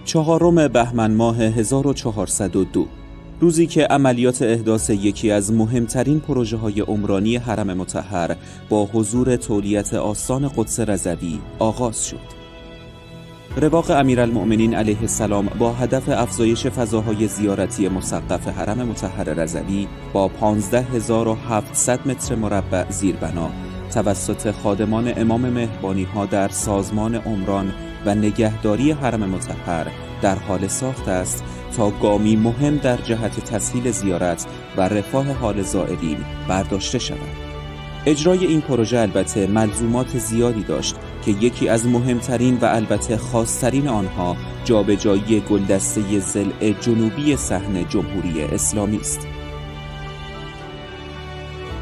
4 بهمن ماه 1402، روزی که عملیات احداث یکی از مهمترین پروژه‌های عمرانی حرم مطهر با حضور تولیت آستان قدس رضوی آغاز شد. رواق امیرالمؤمنین علیه السلام با هدف افزایش فضاهای زیارتی مسقف حرم مطهر رضوی با 15700 متر مربع زیربنا توسط خادمان امام مهربانی‌ها در سازمان عمران و نگهداری حرم مطهر در حال ساخت است تا گامی مهم در جهت تسهیل زیارت و رفاه حال زائرین برداشته شود. اجرای این پروژه البته ملزومات زیادی داشت که یکی از مهمترین و البته خاصترین آنها جابجایی گلدسته ضلع جنوبی صحن جمهوری اسلامی است.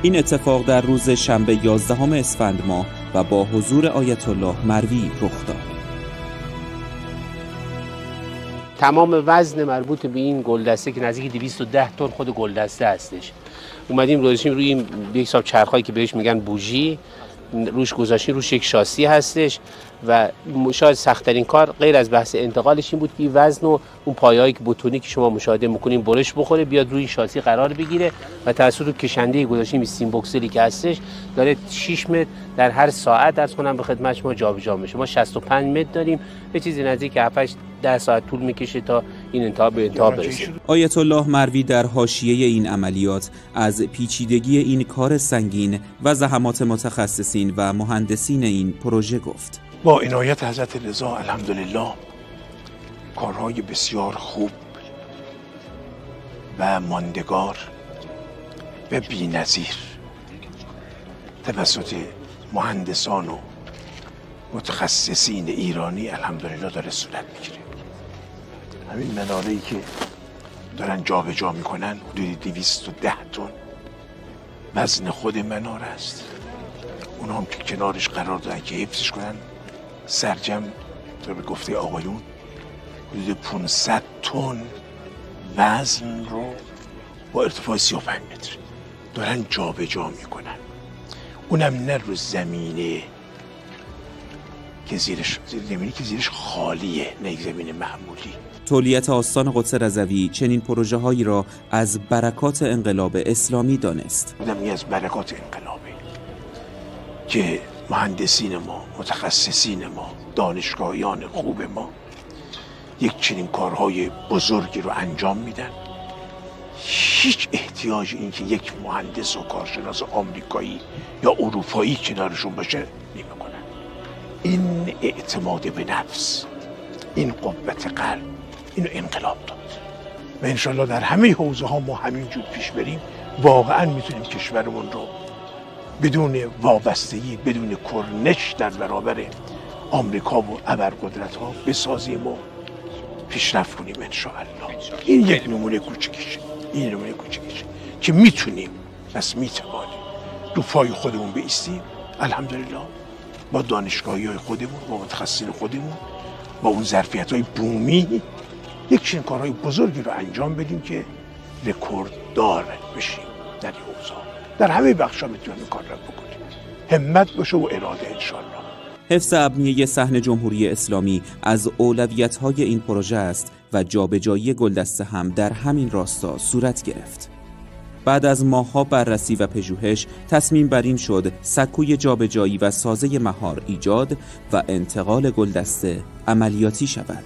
این اتفاق در روز شنبه 11 اسفند ماه و با حضور آیت الله مروی رخ داد. تمام وزن مربوط به این گلدسته که نزدیک 210 تن خود گلدسته هستش، اومدیم گذاشتیم روی این یک ساب چرخایی که بهش میگن بوژی، روش گذاشتیم، روش یک شاسی هستش و شاید سخت‌ترین کار غیر از بحث انتقالش این بود که وزن و اون پایه‌ای که بتونی که شما مشاهده می‌کنین برش بخوره بیاد روی شاسی قرار بگیره و توسط کشنده گذاشتیم استیم بوکسری که هستش داره 6 متر در هر ساعت درس کنم به خدمت شما جابجا میشه. ما 65 متر داریم، یه چیزی نزدیک 7-10 ساعت طول میکشه تا این انتها برسه. آیت الله مروی در حاشیه این عملیات از پیچیدگی این کار سنگین و زحمات متخصصین و مهندسین این پروژه گفت. با عنایت حضرت رضا الحمدلله کارهای بسیار خوب و ماندگار و بی‌نظیر توسط مهندسان و متخصصین ایرانی الحمدلله داره صورت میگیره. همین مناره‌ای که دارن جابجا میکنن حدود 210 تن وزن خود مناره است. اونا هم که کنارش قرار دادن که حفظش کنن، سرجم تو به گفته آقایون حدود 500 تن وزن رو با ارتفاع 35 متر دارن جابجا میکنن. اونم نه رو زمینه که زیرش خالیه، نه یک زمین معمولی. تولیت آستان قدس رضوی چنین پروژه هایی را از برکات انقلاب اسلامی دانست. بودم از برکات انقلابه که مهندسین ما، متخصصین ما، دانشگاهیان خوب ما یک چنین کارهای بزرگی رو انجام میدن. هیچ احتیاج این که یک مهندس و کارشناس آمریکایی یا اروپایی کنارشون باشه نمیکنن. این اعتماد به نفس، این قوت قلب، اینو انقلاب داد و انشالله در همه حوزه ها ما همینجور پیش بریم واقعا میتونیم کشورمون رو بدون وابستگی، بدون کرنش در برابر آمریکا و ابرقدرت ها بسازیم و پیشرفت کنیم انشاءالله. این یک نمونه کوچکیشه، این نمونه کوچکیشه که میتونیم، بس میتوانیم رو پای خودمون بایستیم الحمدلله، با دانشگاهی‌های خودمون، با متخصصین خودمون، با اون ظرفیت‌های بومی یک چنین کارهای بزرگی رو انجام بدیم که رکورددار بشیم در این حوزه. در همه بخش‌ها میتونیم کار را بکنیم. همت باشه و اراده انشالله. حفظ ابنیه صحن جمهوری اسلامی از اولویت‌های این پروژه است و جابجایی گلدسته هم در همین راستا صورت گرفت. بعد از ماه‌ها بررسی و پژوهش تصمیم بر این شد سکوی جابجایی و سازه مهار ایجاد و انتقال گلدسته عملیاتی شود.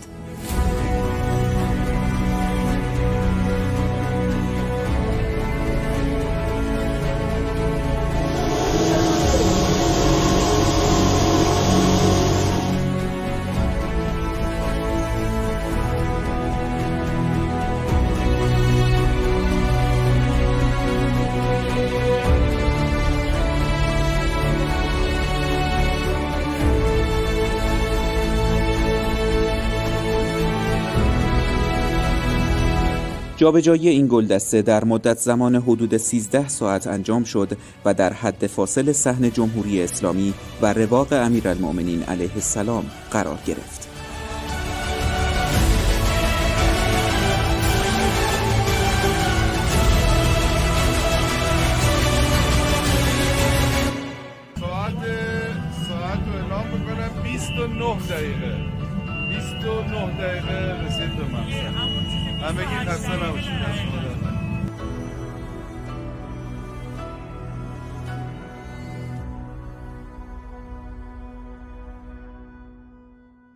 جابجایی این گلدسته در مدت زمان حدود 13 ساعت انجام شد و در حد فاصل صحن جمهوری اسلامی و رواق امیرالمؤمنین علیه السلام قرار گرفت. ساعت رو اعلام میکنم 29 دقیقه به مقصد. همگی خسته نباشید.